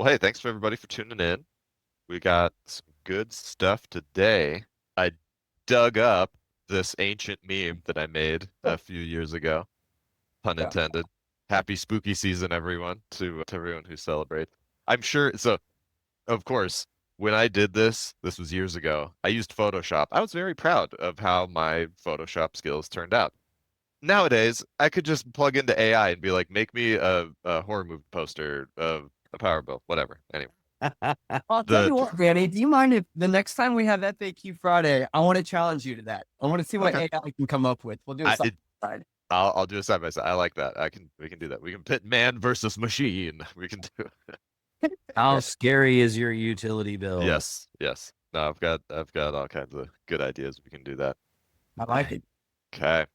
Well, hey, thanks for everybody for tuning in. We got some good stuff today. I dug up this ancient meme that I made a few years ago, pun Yeah. intended. Happy spooky season, everyone, to everyone who celebrates. I'm sure, so of course, when I did this was years ago. I used Photoshop. I was very proud of how my Photoshop skills turned out. Nowadays, I could just plug into AI and be like, make me a horror movie poster of a power bill, whatever. Anyway. I'll tell The you what, Danny, do you mind if the next time we have FAQ Friday, I want to challenge you to that. I want to see what okay. AI can come up with. We'll do a I side it, by side. I'll do it side by side. I like that. We can do that. We can pit man versus machine. We can do How scary is your utility bill? yes, yes. No, I've got all kinds of good ideas. We can do that. I like it. Okay.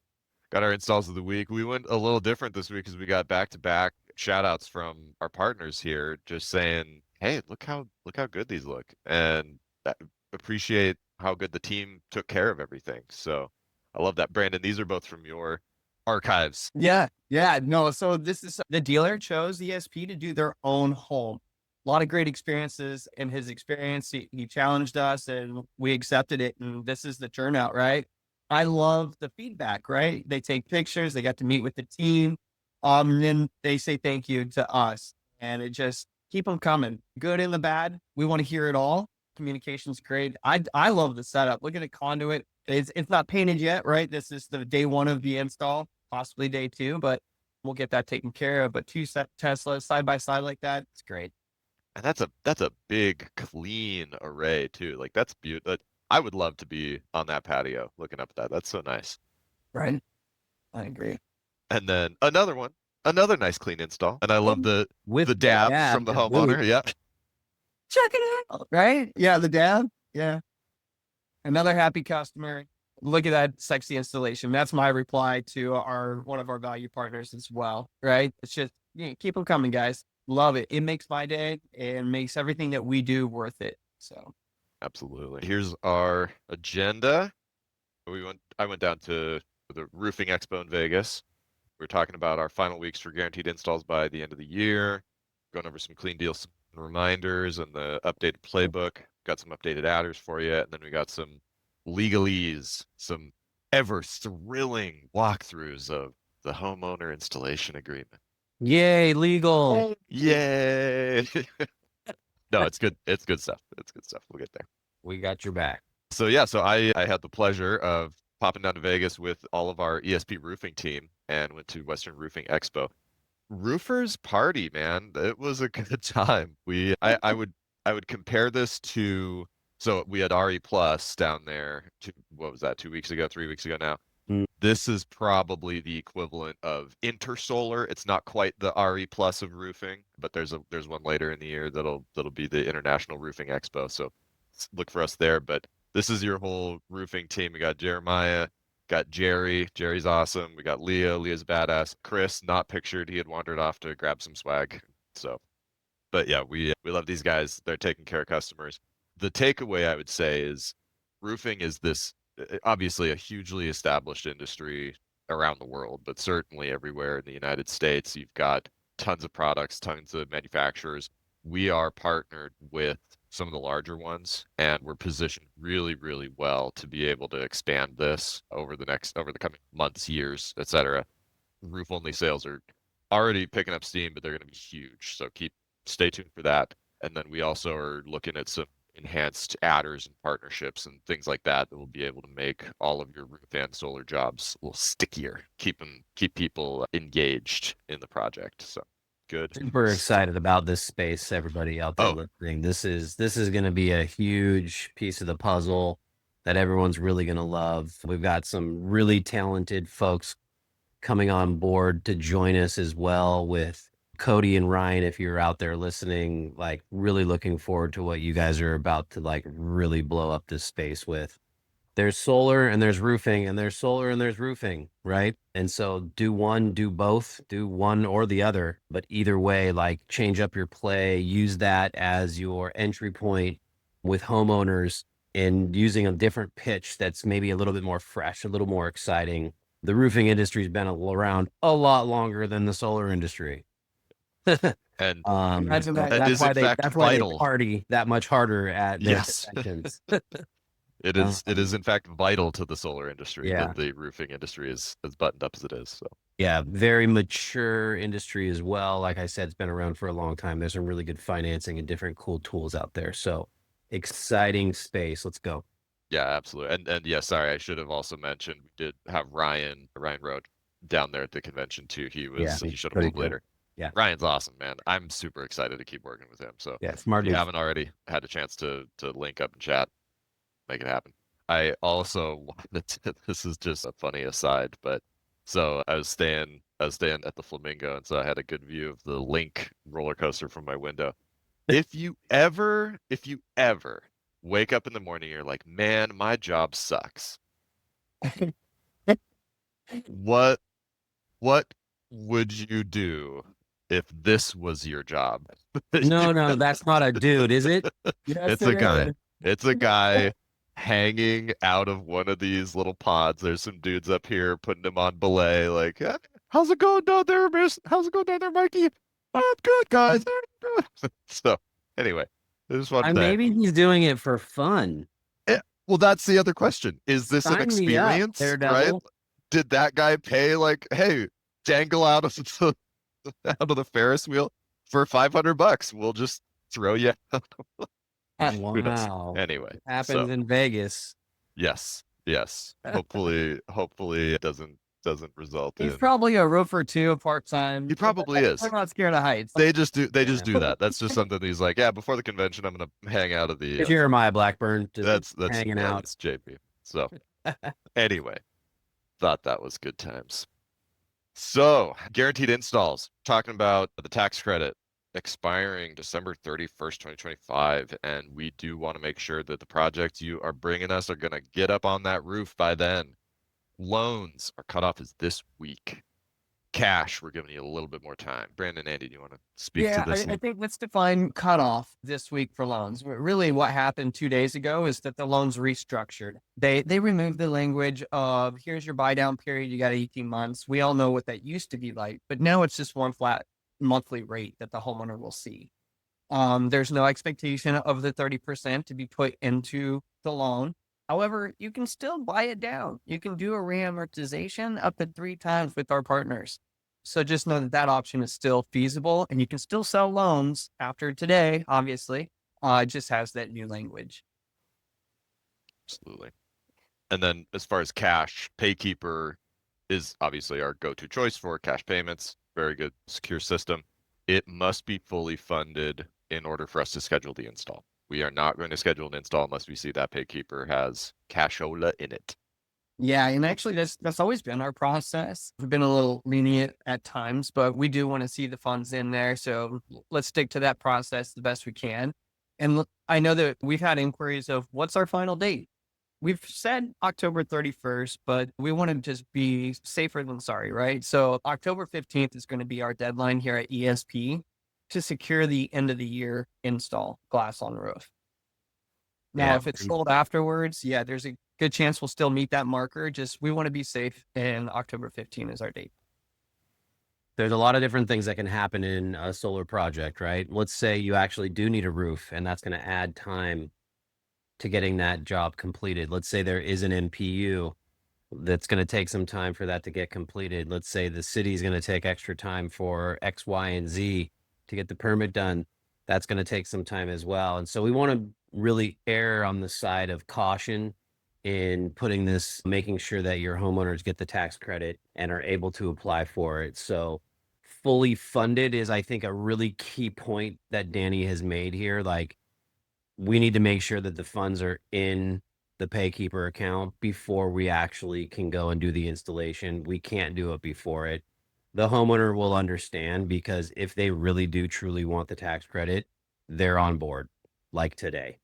Got our installs of the week. We went a little different this week because we got back-to-back shout outs from our partners here, just saying, hey, look how good these look. And appreciate how good the team took care of everything. So I love that. Brandon, these are both from your archives. Yeah. Yeah. No. So this is the dealer chose ESP to do their own home. A lot of great experiences in his experience. He challenged us and we accepted it. And this is the turnout, right? I love the feedback, right? They take pictures, they got to meet with the team. And then they say thank you to us. And it just keep them coming. Good and the bad. We want to hear it all. Communication's great. I love the setup. Look at the conduit. It's not painted yet, right? This is the day one of the install, possibly day two, but we'll get that taken care of. But two Teslas side by side like that, it's great. And that's a big, clean array too. Like that's beautiful. I would love to be on that patio looking up at that. That's so nice. Right? I agree. And then another one, another nice clean install. And I love With the the dab from dab, the dude. homeowner. Yeah. Check it out. Right? Yeah, the dab. Yeah. Another happy customer. Look at that sexy installation. That's my reply to our one of our value partners as well. Right? It's just keep them coming, guys. Love it. It makes my day and makes everything that we do worth it. So Absolutely. Here's our agenda. I went down to the Roofing Expo in Vegas. We are talking about our final weeks for guaranteed installs by the end of the year, going over some clean deals and reminders and the updated playbook. Got some updated adders for you, and then we got some legalese, some ever thrilling walkthroughs of the homeowner installation agreement. Yay, legal. Yay! No, it's good. It's good stuff. It's good stuff. We'll get there. We got your back. So yeah, so I had the pleasure of popping down to Vegas with all of our ESP roofing team and went to Western Roofing Expo. Roofers party, man. It was a good time. I would compare this to so we had RE Plus down there what was that, 2 weeks ago, 3 weeks ago now. Mm. This is probably the equivalent of Intersolar. It's not quite the RE Plus of roofing, but there's one later in the year that'll be the International Roofing Expo. So look for us there. But this is your whole roofing team. We got Jeremiah, got Jerry. Jerry's awesome. We got Leah. Leah's badass. Chris, not pictured. He had wandered off to grab some swag. So, but yeah, we love these guys. They're taking care of customers. The takeaway I would say is roofing is this obviously a hugely established industry around the world, but certainly everywhere in the United States, you've got tons of products, tons of manufacturers. We are partnered with some of the larger ones, and we're positioned really, really well to be able to expand this over the coming months, years, etc. Roof only sales are already picking up steam, but they're going to be huge. So stay tuned for that. And then we also are looking at some enhanced adders and partnerships and things like that that will be able to make all of your roof and solar jobs a little stickier, keep people engaged in the project. So good Super stuff. excited about this space, everybody out there Oh, listening. This is going to be a huge piece of the puzzle that everyone's really going to love. We've got some really talented folks coming on board to join us as well with Cody and Ryan. If you're out there listening, like really looking forward to what you guys are about to like really blow up this space with. There's solar and there's roofing, and there's solar and there's roofing, right? And so do one, do both, do one or the other, but either way, like change up your play, use that as your entry point with homeowners and using a different pitch that's maybe a little bit more fresh, a little more exciting. The roofing industry's been around a lot longer than the solar industry. And Imagine that. that is in fact That's why they vital. party that much harder at their Yes. conventions. It is in fact vital to the solar industry Yeah. that the roofing industry is as buttoned up as it is. So Yeah, very mature industry as well. Like I said, it's been around for a long time. There's some really good financing and different cool tools out there. So exciting space. Let's go. yeah, absolutely. And yeah, sorry, I should have also mentioned we did have Ryan Road down there at the convention too. Yeah, He showed up a pretty little cool. later. Yeah. Ryan's awesome, man. I'm super excited to keep working with him. So Yeah, smart if you dude. haven't already had a chance to link up and chat, make it happen. I also wanted to, this is just a funny aside, but so I was staying at the Flamingo, and so I had a good view of the Link roller coaster from my window. If you ever wake up in the morning, you're like, man, my job sucks. What what would you do if this was your job? No, that's not a dude, is it? Yes, It's a it guy. is. It's a guy hanging out of one of these little pods. There's some dudes up here putting him on belay, like, how's it going down there, miss? How's it going down there, Mikey? I'm good, guys. I'm good." So, anyway, I just wanted to. Maybe he's doing it for fun. Well, that's the other question. Is this an Sign me up, experience, right? Daredevil. Did that guy pay like, hey, dangle out of the Ferris wheel for $500? We'll just throw you out. Who knows? Wow. Anyway, Happens so in Vegas. yes. Hopefully it doesn't result He's in. probably a roofer too, part time. He probably is. I'm not scared of heights. They just do that. That's just something that he's like, yeah, before the convention, I'm gonna hang out of the. Jeremiah Blackburn just hanging out. That's JP. So anyway, thought that was good times. So guaranteed installs. Talking about the tax credit expiring December 31st, 2025, and we do want to make sure that the projects you are bringing us are gonna get up on that roof by then. Loans, our cutoff is this week. Cash, we're giving you a little bit more time. Brandon, Andy, do you want to speak to this? I think let's define cutoff this week for loans. Really, what happened 2 days ago is that the loans restructured. They removed the language of here's your buy down period. You got 18 months. We all know what that used to be like, but now it's just one flat monthly rate that the homeowner will see. There's no expectation of the 30% to be put into the loan. However, you can still buy it down. You can do a reamortization up to 3 times with our partners. So just know that that option is still feasible and you can still sell loans after today, obviously. It just has that new language. Absolutely. And then as far as cash, Paykeeper is obviously our go-to choice for cash payments. Very good, secure system. It must be fully funded in order for us to schedule the install. We are not going to schedule an install unless we see that Paykeeper has cashola in it. Yeah, and actually that's always been our process. We've been a little lenient at times, but we do want to see the funds in there. So let's stick to that process the best we can. And I know that we've had inquiries of what's our final date. We've said October 31st, but we want to just be safer than sorry, right? So October 15th is going to be our deadline here at ESP to secure the end of the year install glass on roof. Now, if it's sold afterwards, yeah, there's a good chance we'll still meet that marker. Just we want to be safe, and October 15th is our date. There's a lot of different things that can happen in a solar project, right? Let's say you actually do need a roof, and that's going to add time to getting that job completed. Let's say there is an NPU that's going to take some time for that to get completed. Let's say the city is going to take extra time for X, Y, and Z to get the permit done. That's going to take some time as well. And so we want to really err on the side of caution in putting this, making sure that your homeowners get the tax credit and are able to apply for it. So fully funded is, I think, a really key point that Danny has made here. Like, we need to make sure that the funds are in the Paykeeper account before we actually can go and do the installation. We can't do it before it. The homeowner will understand, because if they really do truly want the tax credit, they're on board like today.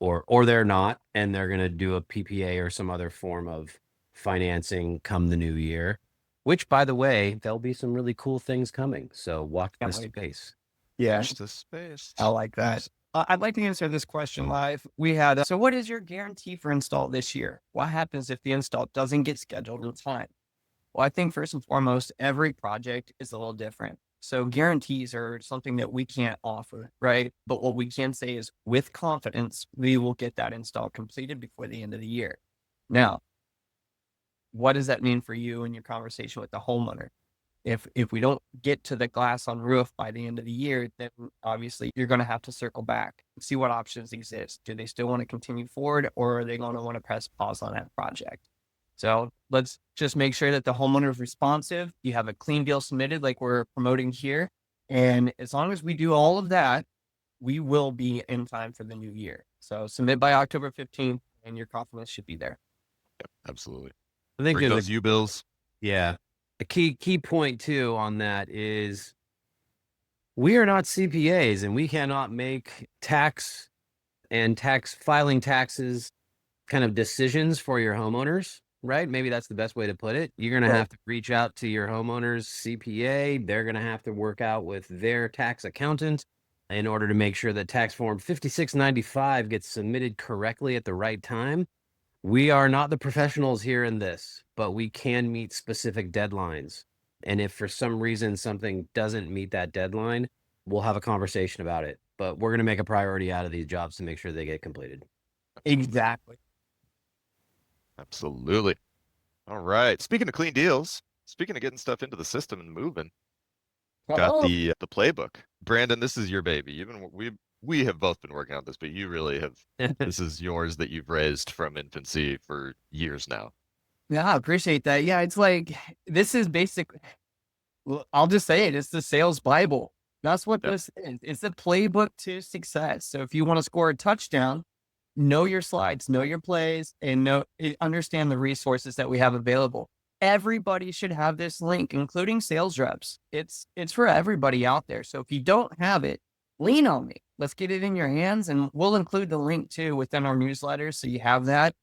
Or they're not, and they're going to do a PPA or some other form of financing come the new year, which, by the way, there'll be some really cool things coming. So watch this space. Yeah, Watch this space. I like that. I'd like to answer this question live. We had, so what is your guarantee for install this year? What happens if the install doesn't get scheduled in time? Well, I think first and foremost, every project is a little different. So guarantees are something that we can't offer, right? But what we can say is with confidence, we will get that install completed before the end of the year. Now, what does that mean for you in your conversation with the homeowner? If we don't get to the glass on roof by the end of the year, then obviously you're going to have to circle back and see what options exist. Do they still want to continue forward, or are they going to want to press pause on that project? So let's just make sure that the homeowner is responsive. You have a clean deal submitted like we're promoting here. And as long as we do all of that, we will be in time for the new year. So submit by October 15th and your confidence should be there. Yep, absolutely. I think Bring there's those U-bills. yeah. A key point too on that is we are not CPAs and we cannot make tax filing taxes kind of decisions for your homeowners, right? Maybe that's the best way to put it. You're going to have to reach out to your homeowner's CPA. They're going to have to work out with their tax accountant in order to make sure that tax form 5695 gets submitted correctly at the right time. We are not the professionals here in this, but we can meet specific deadlines. And if for some reason something doesn't meet that deadline, we'll have a conversation about it. But we're going to make a priority out of these jobs to make sure they get completed. Exactly. Absolutely. All right. Speaking of clean deals, speaking of getting stuff into the system and moving, got the playbook. Brandon, this is your baby. Even we have both been working on this, but you really have. This is yours that you've raised from infancy for years now. Yeah, I appreciate that. Yeah, it's like this is basic. Well, I'll just say it. It's the sales Bible. That's what this is. It's the playbook to success. So if you want to score a touchdown, know your slides, know your plays, and understand the resources that we have available. Everybody should have this link, including sales reps. It's for everybody out there. So if you don't have it, lean on me. Let's get it in your hands, and we'll include the link too within our newsletter so you have that.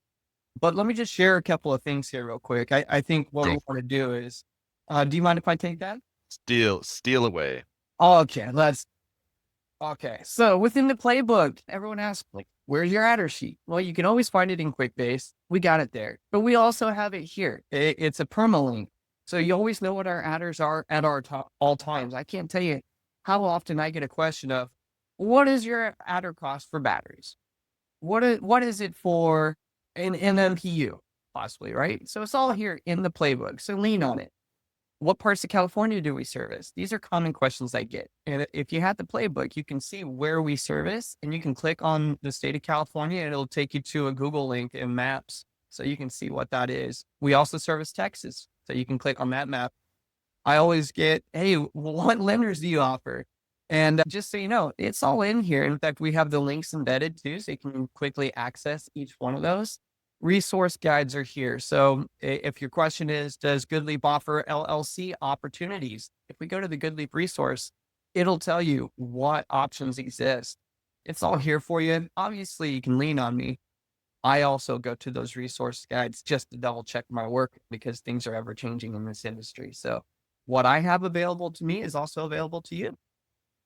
But let me just share a couple of things here real quick. I think what we want to do is, do you mind if I take that? Steal away. Okay, okay. So within the playbook, everyone asks, like, where's your adder sheet? Well, you can always find it in QuickBase. We got it there, but we also have it here. It's a permalink. So you always know what our adders are at all times. I can't tell you how often I get a question of, what is your adder cost for batteries? What is it for an MMPU, possibly, right? So it's all here in the playbook. So lean on it. What parts of California do we service? These are common questions I get. And if you have the playbook, you can see where we service and you can click on the state of California and it'll take you to a Google link in maps. So you can see what that is. We also service Texas. So you can click on that map. I always get, hey, what lenders do you offer? And just so you know, it's all in here. In fact, we have the links embedded too, so you can quickly access each one of those. Resource guides are here. So if your question is, does GoodLeap offer LLC opportunities? If we go to the GoodLeap resource, it'll tell you what options exist. It's all here for you. Obviously, you can lean on me. I also go to those resource guides just to double check my work because things are ever changing in this industry. So what I have available to me is also available to you.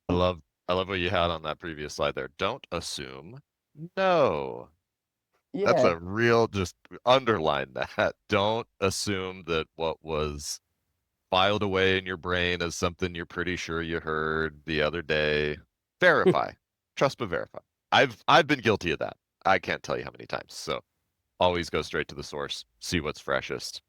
I love what you had on that previous slide there. Don't assume. No. Yeah. That's a real, just underline that. Don't assume that what was filed away in your brain as something you're pretty sure you heard the other day. Verify. Trust but verify. I've been guilty of that. I can't tell you how many times. So always go straight to the source. See what's freshest.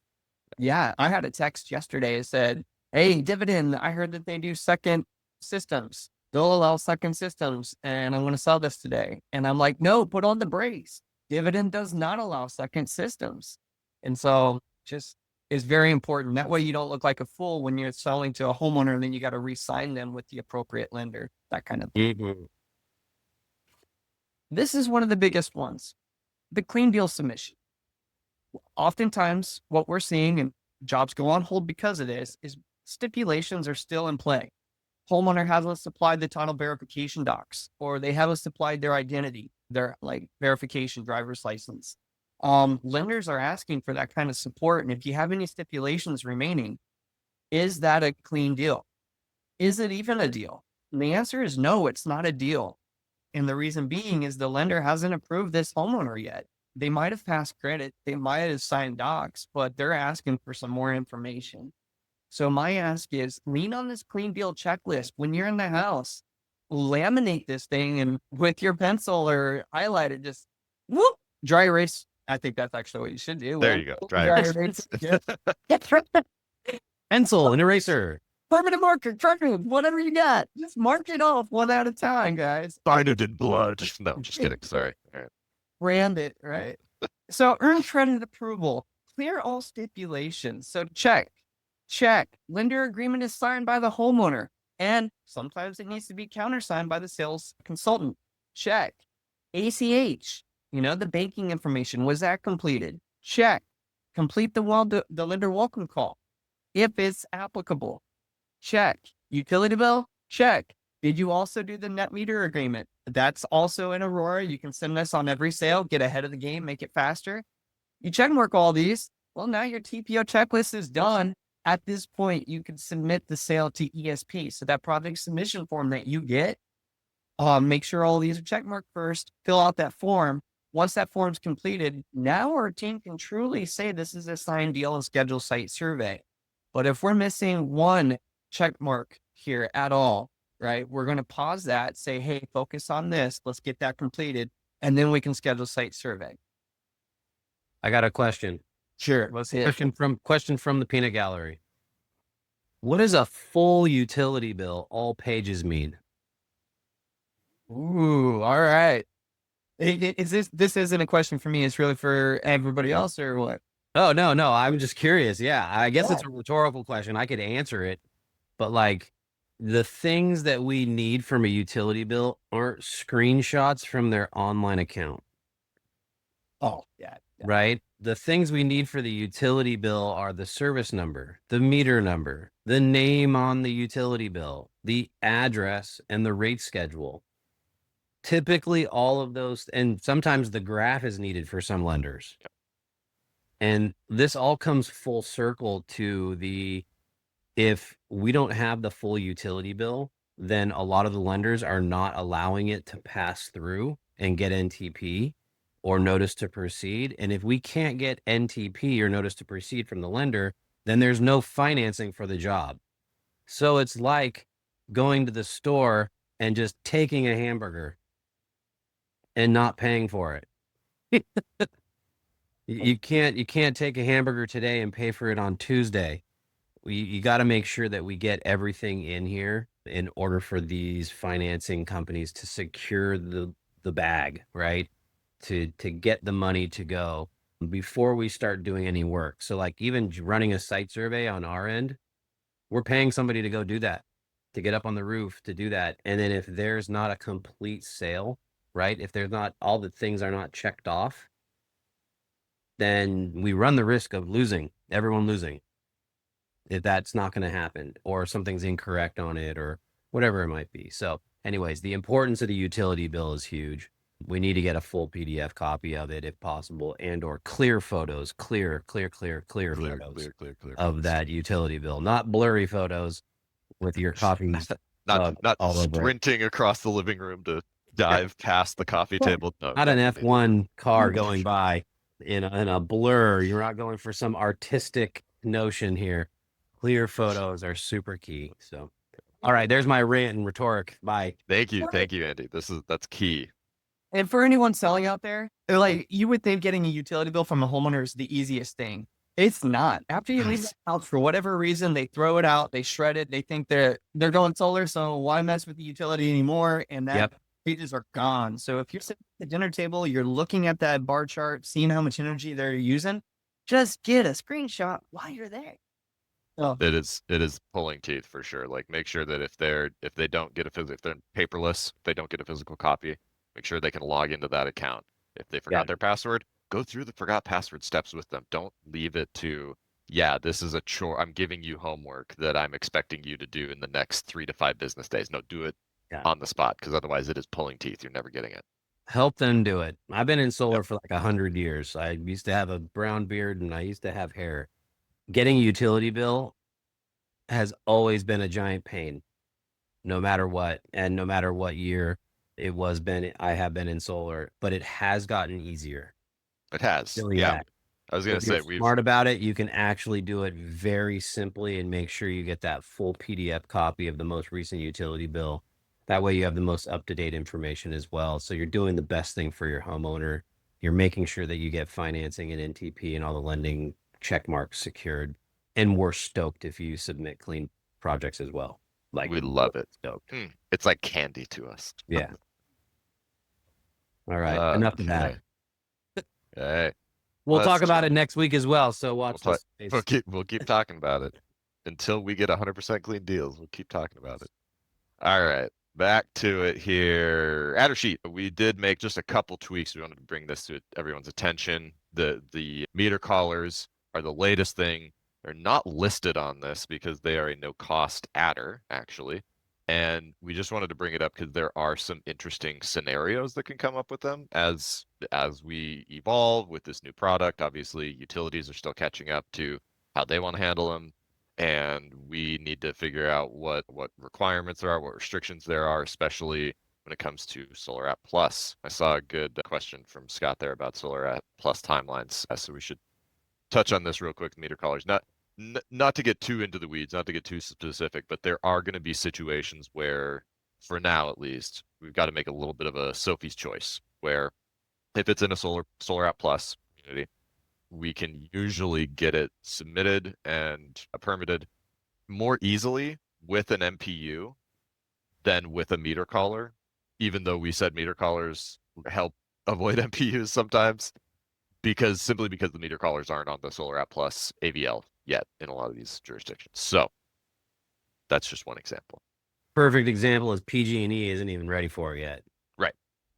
Yeah. I had a text yesterday that said, hey, Dividend, I heard that they do second systems. They'll allow second systems and I'm going to sell this today. And I'm like, no, put on the brakes. Dividend does not allow second systems. And so just is very important. That way you don't look like a fool when you're selling to a homeowner and then you got to re-sign them with the appropriate lender, that kind of thing. Mm-hmm. This is one of the biggest ones, the clean deal submission. Oftentimes what we're seeing, and jobs go on hold because of this, is stipulations are still in play. Homeowner hasn't supplied the title verification docs, or they haven't supplied their identity, their like verification driver's license. Lenders are asking for that kind of support. And if you have any stipulations remaining, is that a clean deal? Is it even a deal? And the answer is no, it's not a deal. And the reason being is the lender hasn't approved this homeowner yet. They might have passed credit, they might have signed docs, but they're asking for some more information. So my ask is lean on this clean deal checklist when you're in the house. Laminate this thing and with your pencil or highlighter, just whoop, dry erase. I think that's actually what you should do. There you go. Dry erase. Yeah. Pencil and eraser. Permanent marker, charcoal, whatever you got. Just mark it off one at a time, guys. Signed it in blood. No, just kidding. Sorry. All right. Brand it, right? So earn credit approval. Clear all stipulations. So check. Lender agreement is signed by the homeowner. And sometimes it needs to be countersigned by the sales consultant. Check. ACH, the banking information, was that completed? Check. Complete the lender welcome call, if it's applicable. Check. Utility bill? Check. Did you also do the net meter agreement? That's also in Aurora. You can send this on every sale, get ahead of the game, make it faster. You check mark all these. Well, now your TPO checklist is done. At this point, you can submit the sale to ESP. So that project submission form that you get, make sure all these are check marked first, fill out that form. Once that form's completed, now our team can truly say this is a signed deal and schedule site survey. But if we're missing one check mark here at all, right, we're going to pause that, say, hey, focus on this. Let's get that completed. And then we can schedule site survey. I got a question. Sure. Let's hit Question from the peanut gallery. What does a full utility bill, all pages mean? Ooh, all right. This isn't a question for me. It's really for everybody else or what? Oh, no. I'm just curious. Yeah. I guess it's a rhetorical question. I could answer it, but like the things that we need from a utility bill aren't screenshots from their online account. Oh, yeah. Right? The things we need for the utility bill are the service number, the meter number, the name on the utility bill, the address, and the rate schedule. Typically, all of those, and sometimes the graph is needed for some lenders. And this all comes full circle to if we don't have the full utility bill, then a lot of the lenders are not allowing it to pass through and get NTP or notice to proceed. And if we can't get NTP or notice to proceed from the lender, then there's no financing for the job. So it's like going to the store and just taking a hamburger and not paying for it. You can't take a hamburger today and pay for it on Tuesday. You got to make sure that we get everything in here in order for these financing companies to secure the bag, right? To get the money to go before we start doing any work. So like even running a site survey on our end, we're paying somebody to go do that, to get up on the roof, to do that. And then if there's not a complete sale, right? If there's not, all the things are not checked off, then we run the risk of everyone losing. If that's not going to happen or something's incorrect on it or whatever it might be. So anyways, the importance of the utility bill is huge. We need to get a full PDF copy of it if possible, and or clear photos, clear photos of that utility bill, not blurry photos with your coffee. Not all over sprinting across the living room to dive past the coffee table. No, not an F1 car going by in a blur. You're not going for some artistic notion here. Clear photos are super key. So, all right, there's my rant and rhetoric. Bye. Thank you, Andy. That's key. And for anyone selling out there, like you would think getting a utility bill from a homeowner is the easiest thing. It's not. After you leave the house, for whatever reason, they throw it out, they shred it, they think they're going solar, so why mess with the utility anymore? And that pages are gone. So if you're sitting at the dinner table, you're looking at that bar chart, seeing how much energy they're using, just get a screenshot while you're there. Oh. It is pulling teeth for sure. Like make sure that if they don't get if they're paperless, they don't get a physical copy, make sure they can log into that account. If they forgot their password, go through the forgot password steps with them. Don't leave it to, this is a chore. I'm giving you homework that I'm expecting you to do in the next 3 to 5 business days. No, do it on the spot, because otherwise it is pulling teeth. You're never getting it. Help them do it. I've been in solar for like 100 years. I used to have a brown beard and I used to have hair. Getting a utility bill has always been a giant pain, no matter what, and no matter what year I have been in solar, but it has gotten easier. It has. Really I was gonna If you're say we've smart about it, you can actually do it very simply and make sure you get that full PDF copy of the most recent utility bill. That way you have the most up-to-date information as well. So you're doing the best thing for your homeowner. You're making sure that you get financing and NTP and all the lending check marks secured. And we're stoked if you submit clean projects as well. Like we love it. stoked. It's like candy to us. Yeah. All right. Enough of that. Okay. Hey, We'll let's talk about it next week as well. So watch we'll, this space. we'll keep talking about it until we get 100% clean deals. We'll keep talking about it. All right, back to it here. Adder sheet. We did make just a couple tweaks. We wanted to bring this to everyone's attention. The meter collars are the latest thing. They're not listed on this because they are a no cost adder, actually. And we just wanted to bring it up because there are some interesting scenarios that can come up with them as we evolve with this new product. Obviously, utilities are still catching up to how they want to handle them, and we need to figure out what requirements there are, what restrictions there are, especially when it comes to Solar App Plus. I saw a good question from Scott there about Solar App Plus timelines, so we should touch on this real quick. Meter collars, not to get too into the weeds, not to get too specific, but there are going to be situations where, for now at least, we've got to make a little bit of a Sophie's choice, where if it's in a Solar App Plus community, we can usually get it submitted and permitted more easily with an MPU than with a meter collar, even though we said meter collars help avoid MPUs sometimes, simply because the meter collars aren't on the Solar App Plus AVL yet in a lot of these jurisdictions. So that's just one example. Perfect example is PG&E isn't even ready for it yet. Right.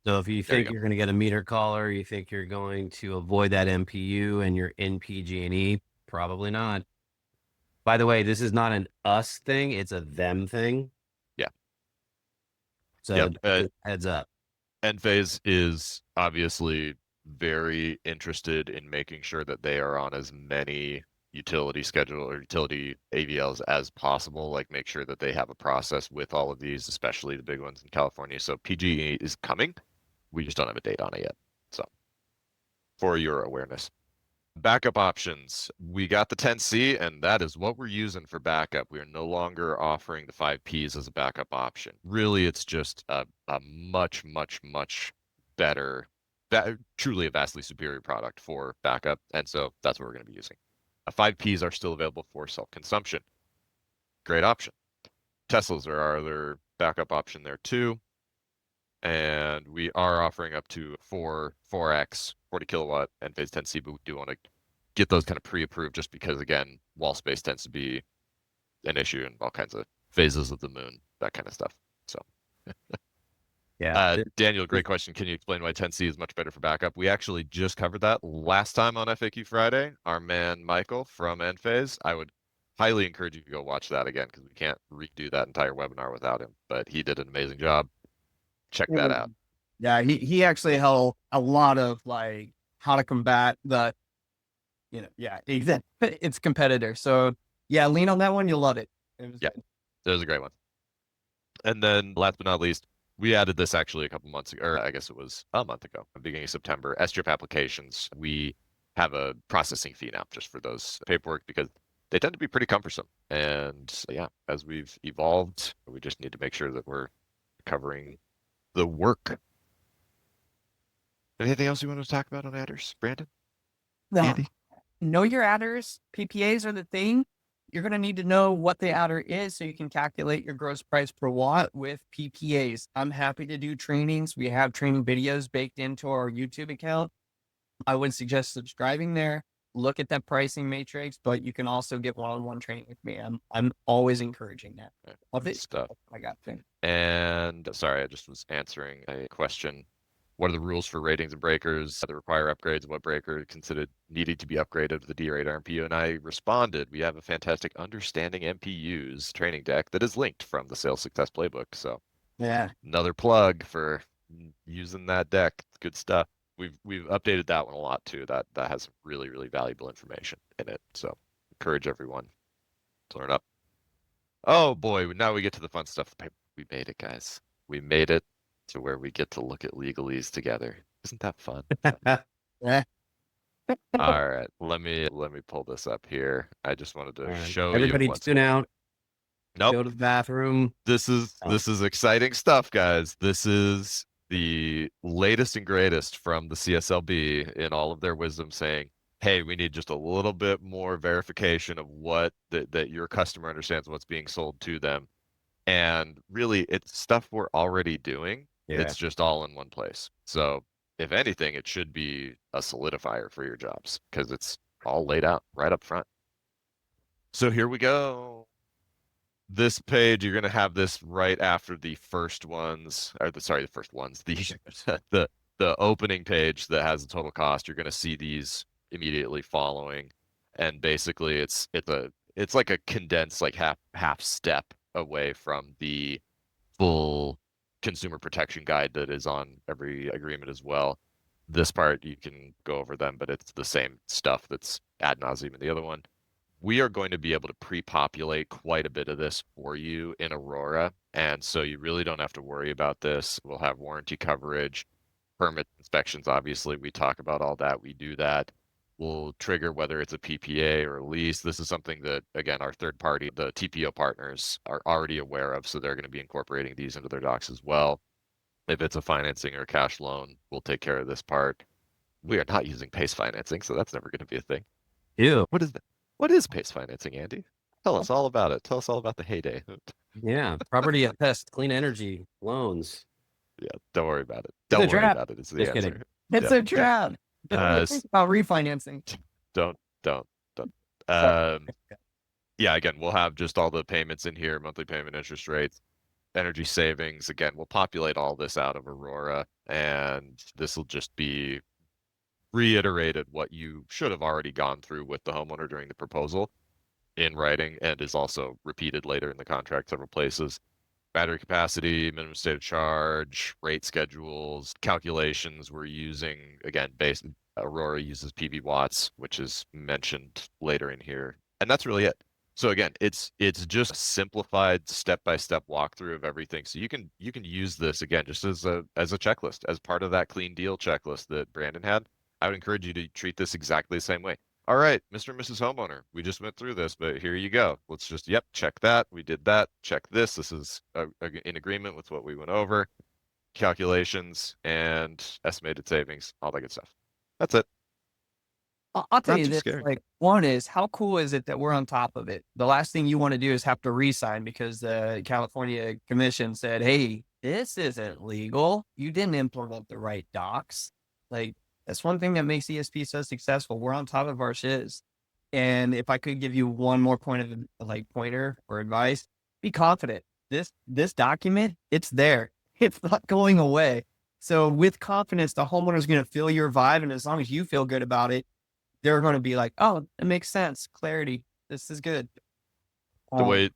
So if you think you're going to get a meter collar, you think you're going to avoid that MPU and you're in PG&E, probably not. By the way, this is not an us thing, it's a them thing. Yeah. So heads up. Enphase is obviously very interested in making sure that they are on as many utility schedule or utility AVLs as possible, like make sure that they have a process with all of these, especially the big ones in California. So PG&E is coming. We just don't have a date on it yet. So for your awareness. Backup options. We got the 10C, and that is what we're using for backup. We are no longer offering the 5Ps as a backup option. Really, it's just a much, much, much better, truly a vastly superior product for backup. And so that's what we're going to be using. 5Ps are still available for self-consumption. Great option. Teslas are our other backup option there too. And we are offering up to 4x 40 kilowatt Enphase 10C, but we do want to get those kind of pre-approved just because, again, wall space tends to be an issue in all kinds of phases of the moon, that kind of stuff. So yeah. Daniel, great question. Can you explain why 10C is much better for backup? We actually just covered that last time on FAQ Friday. Our man Michael from Enphase, I would highly encourage you to go watch that again because we can't redo that entire webinar without him, but he did an amazing job. Check that out. Yeah, he actually held a lot of like how to combat the, it's competitor. So yeah, lean on that one. You'll love it. It was a great one. And then last but not least, we added this actually a couple months ago, or I guess it was a month ago, beginning of September. SDRIP applications, we have a processing fee now just for those paperwork because they tend to be pretty cumbersome. And yeah, as we've evolved, we just need to make sure that we're covering the work. Anything else you want to talk about on adders, Brandon? No. Andy? Know your adders. PPAs are the thing. You're going to need to know what the adder is so you can calculate your gross price per watt with PPAs. I'm happy to do trainings. We have training videos baked into our YouTube account. I would suggest subscribing there. Look at that pricing matrix, but you can also get one-on-one training with me. I'm always encouraging that. Love it. Stuff. I got things. And sorry, I just was answering a question. What are the rules for ratings and breakers that require upgrades? What breaker considered needing to be upgraded to the D-Rate MPU? And I responded, we have a fantastic Understanding MPUs training deck that is linked from the Sales Success Playbook. So yeah, another plug for using that deck. Good stuff. We've updated that one a lot too. That has some really, really valuable information in it. So encourage everyone to learn up. Oh boy, now we get to the fun stuff. We made it, guys. We made it to where we get to look at legalese together. Isn't that fun? yeah. All right, let me pull this up here. I just wanted All to right. show you Everybody what's tune going on. out, Nope. go to the bathroom. This is Oh, this is exciting stuff, guys. This is the latest and greatest from the CSLB in all of their wisdom saying, hey, we need just a little bit more verification of what that your customer understands what's being sold to them. And really, it's stuff we're already doing. yeah. It's just all in one place. So if anything, it should be a solidifier for your jobs because it's all laid out right up front. So here we go. This page, you're gonna have this right after the first ones, or the first ones, the the opening page that has the total cost. You're gonna see these immediately following, and basically it's like a condensed like half step away from the full consumer protection guide that is on every agreement as well. This part you can go over them, but it's the same stuff that's ad nauseum in the other one. We are going to be able to pre-populate quite a bit of this for you in Aurora, and so you really don't have to worry about this. We'll have warranty coverage, permit inspections. Obviously, we talk about all that. We do that. We'll trigger whether it's a PPA or a lease. This is something that, again, our third party, the TPO partners, are already aware of, so they're going to be incorporating these into their docs as well. If it's a financing or a cash loan, we'll take care of this part. We are not using PACE financing, so that's never going to be a thing. Ew. What is that? What is PACE financing, Andy? Tell us all about it. Tell us all about the heyday. Yeah. Property and pest, clean energy, loans. Yeah, don't worry about it. It's a Don't worry trap. about it. It's the Just kidding. answer. It's Yep. a trap. Don't Uh, even think about refinancing. don't, don't, don't. Sorry. Yeah, again, we'll have just all the payments in here, monthly payment interest rates, energy savings. Again, we'll populate all this out of Aurora, and this will just be reiterated what you should have already gone through with the homeowner during the proposal in writing and is also repeated later in the contract several places. Battery capacity, minimum state of charge, rate schedules, calculations we're using. Again, Aurora uses PV watts, which is mentioned later in here. And that's really it. So again, it's just a simplified step-by-step walkthrough of everything. So you can use this again just as a checklist, as part of that clean deal checklist that Brandon had. I would encourage you to treat this exactly the same way. All right, Mr. and Mrs. Homeowner, we just went through this, but here you go. Let's just, yep, check that. We did that. Check this. This is in agreement with what we went over. Calculations and estimated savings, all that good stuff. That's it. I'll tell Not you too this, scary. like, one is how cool is it that we're on top of it? The last thing you want to do is have to re-sign because the California Commission said, hey, this isn't legal. You didn't implement the right docs. Like, that's one thing that makes ESP so successful. We're on top of our shiz. And if I could give you one more point of like pointer or advice, be confident. This document, it's there. It's not going away. So with confidence, the homeowner's going to feel your vibe. And as long as you feel good about it, they're going to be like, oh, it makes sense. Clarity. This is good. The way,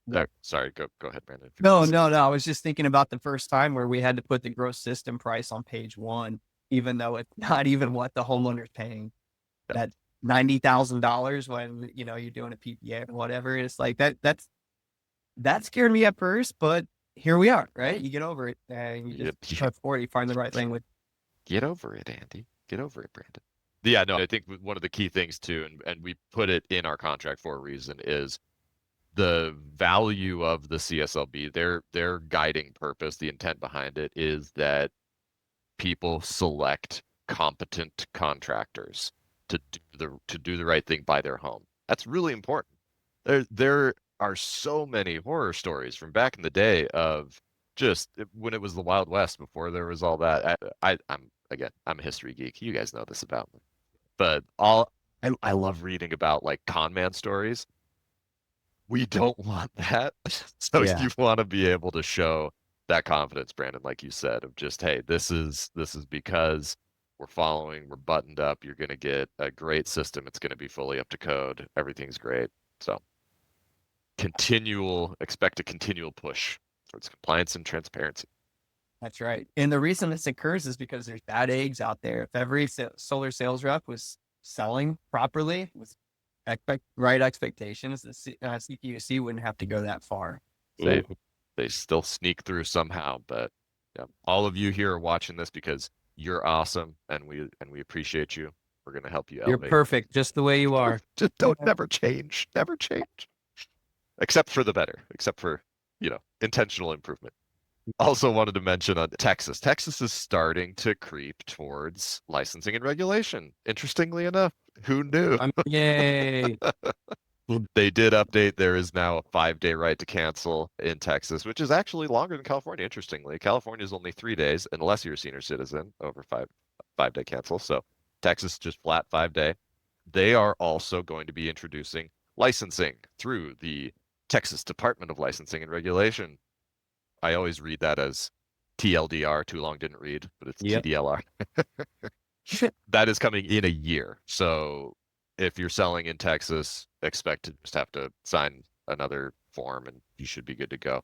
yeah. sorry, go ahead, Brandon. No. I was just thinking about the first time where we had to put the gross system price on page 1, even though it's not even what the homeowner's paying. Yep. That $90,000 when, you're doing a PPA or whatever. It's like that scared me at first, but here we are, right? You get over it and you just press forward, you find the right language. Get over it, Andy. Get over it, Brandon. Yeah, no, I think one of the key things too, and we put it in our contract for a reason, is the value of the CSLB, their guiding purpose, the intent behind it is that people select competent contractors to do the right thing by their home. That's really important. There are so many horror stories from back in the day of just when it was the Wild West before there was all that. I'm a history geek. You guys know this about me. But I love reading about like con man stories. We don't want that. So Yeah. you want to be able to show that confidence, Brandon, like you said, of just, hey, this is because we're buttoned up. You're gonna get a great system. It's gonna be fully up to code. Everything's great. So expect a continual push towards compliance and transparency. That's right. And the reason this occurs is because there's bad eggs out there. If every solar sales rep was selling properly with right expectations, the CPUC wouldn't have to go that far. They they still sneak through somehow, but yeah, all of you here are watching this because you're awesome and we appreciate you. We're going to help you You're elevate. perfect just the way you are. Just don't never change. Never change. Except for the better. Except for, intentional improvement. Also wanted to mention on Texas. Texas is starting to creep towards licensing and regulation. Interestingly enough, who knew? Yay. They did update. There is now a 5-day right to cancel in Texas, which is actually longer than California. Interestingly, California is only 3 days, unless you're a senior citizen, over 5-day cancel. So Texas just flat 5-day. They are also going to be introducing licensing through the Texas Department of Licensing and Regulation. I always read that as TLDR, too long didn't read, but it's Yep. TDLR. That is coming in a year. So if you're selling in Texas, expect to just have to sign another form and you should be good to go.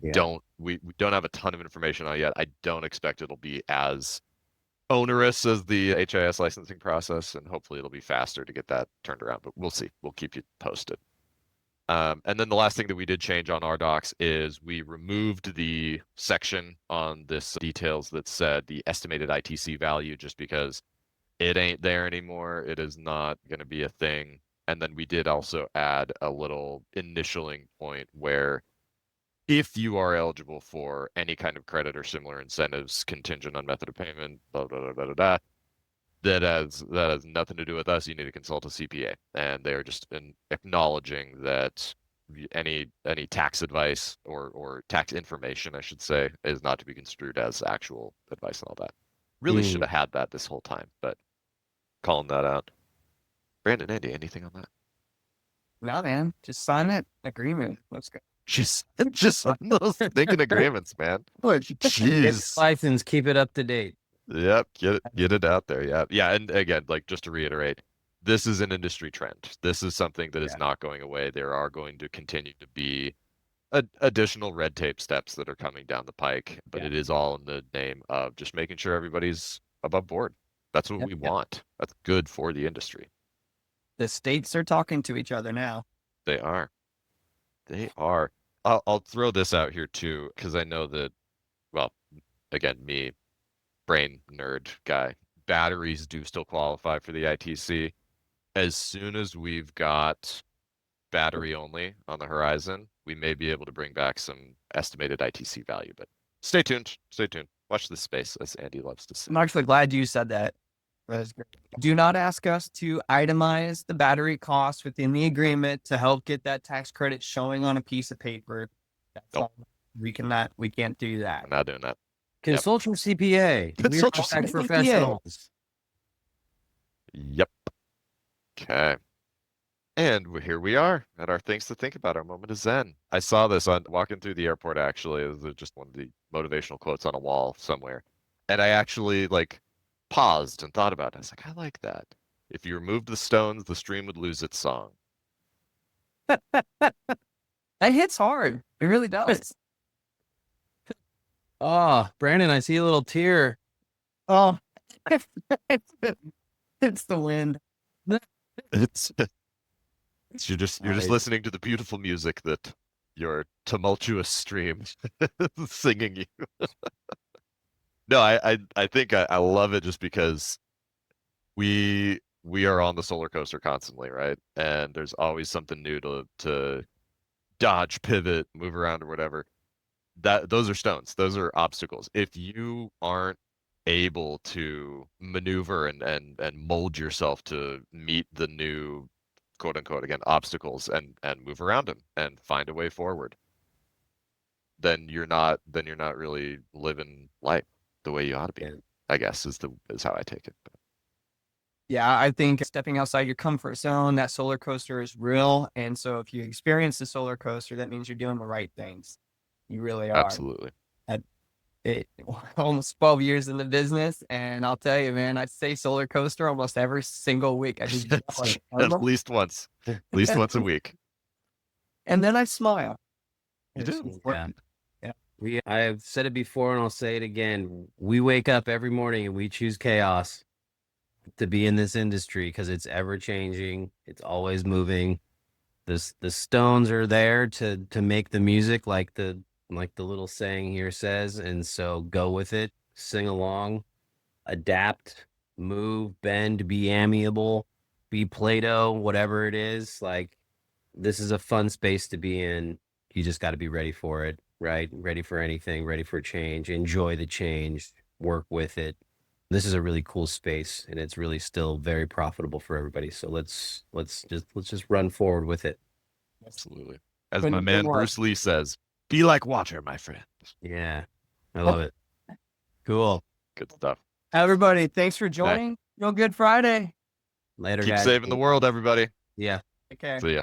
Yeah. We don't have a ton of information on it yet. I don't expect it'll be as onerous as the HIS licensing process, and hopefully it'll be faster to get that turned around, but we'll see. We'll keep you posted. And then the last thing that we did change on our docs is we removed the section on this details that said the estimated ITC value, just because it ain't there anymore. It is not going to be a thing. And then we did also add a little initialing point where if you are eligible for any kind of credit or similar incentives contingent on method of payment, blah, blah, blah, blah, blah, blah, that has nothing to do with us. You need to consult a CPA, and they're just acknowledging that any tax advice or tax information, I should say, is not to be construed as actual advice and all that. Really should have had that this whole time, but calling that out. Brandon, Andy, anything on that? No, man, just sign that agreement. Let's go. Just on those thinking agreements, man. Jeez. License, keep it up to date. Yep, get it out there. Yeah. Yeah, and again, like just to reiterate, this is an industry trend. This is something that is not going away. There are going to continue to be additional red tape steps that are coming down the pike, but it is all in the name of just making sure everybody's above board. That's what we want. That's good for the industry. The states are talking to each other now. They are. They are. I'll throw this out here too, because I know that, well, again, me, brain nerd guy, batteries do still qualify for the ITC. As soon as we've got battery only on the horizon, we may be able to bring back some estimated ITC value, but stay tuned. Stay tuned. Watch this space, as Andy loves to say. I'm actually glad you said that. Do not ask us to itemize the battery cost within the agreement to help get that tax credit showing on a piece of paper. That's all. We can't do that. I'm not doing that. Consult your CPA. Consult your tax CPA. professionals. Yep. Okay. And here we are at our things to think about, our moment of Zen. I saw this on walking through the airport, actually. It was just one of the motivational quotes on a wall somewhere. And I actually paused and thought about it. I was like, I like that. If you removed the stones, the stream would lose its song. That hits hard. It really does. Oh, Brandon, I see a little tear. Oh, it's the wind. It's you're just listening to the beautiful music that your tumultuous stream is singing you. No, I think I love it just because we are on the solar coaster constantly, right? And there's always something new to dodge, pivot, move around, or whatever. Those are stones. Those are obstacles. If you aren't able to maneuver and mold yourself to meet the new quote unquote again obstacles and move around them and find a way forward, then you're not really living life the way you ought to be. I guess is how I take it. Yeah, I think stepping outside your comfort zone, that solar coaster is real. And so if you experience the solar coaster, that means you're doing the right things. You really are. Absolutely. Almost 12 years in the business, and I'll tell you, man, I say solar coaster almost every single week. I just at least once a week. And then I smile. You do. Yeah. I've said it before and I'll say it again. We wake up every morning and we choose chaos to be in this industry because it's ever changing. It's always moving. The stones are there to make the music like the little saying here says. And so go with it, sing along, adapt, move, bend, be amiable, be Play-Doh, whatever it is. Like, this is a fun space to be in. You just got to be ready for it, right? Ready for anything, ready for change, enjoy the change, work with it. This is a really cool space, and it's really still very profitable for everybody. So let's just run forward with it. Absolutely. As Couldn't my agree man more. Bruce Lee says, be like water, my friend. Yeah, I love it. Cool. Good stuff. Everybody, thanks for joining. Real Good Friday. Later, Keep guys. saving the world, everybody. Yeah. Take care. See ya.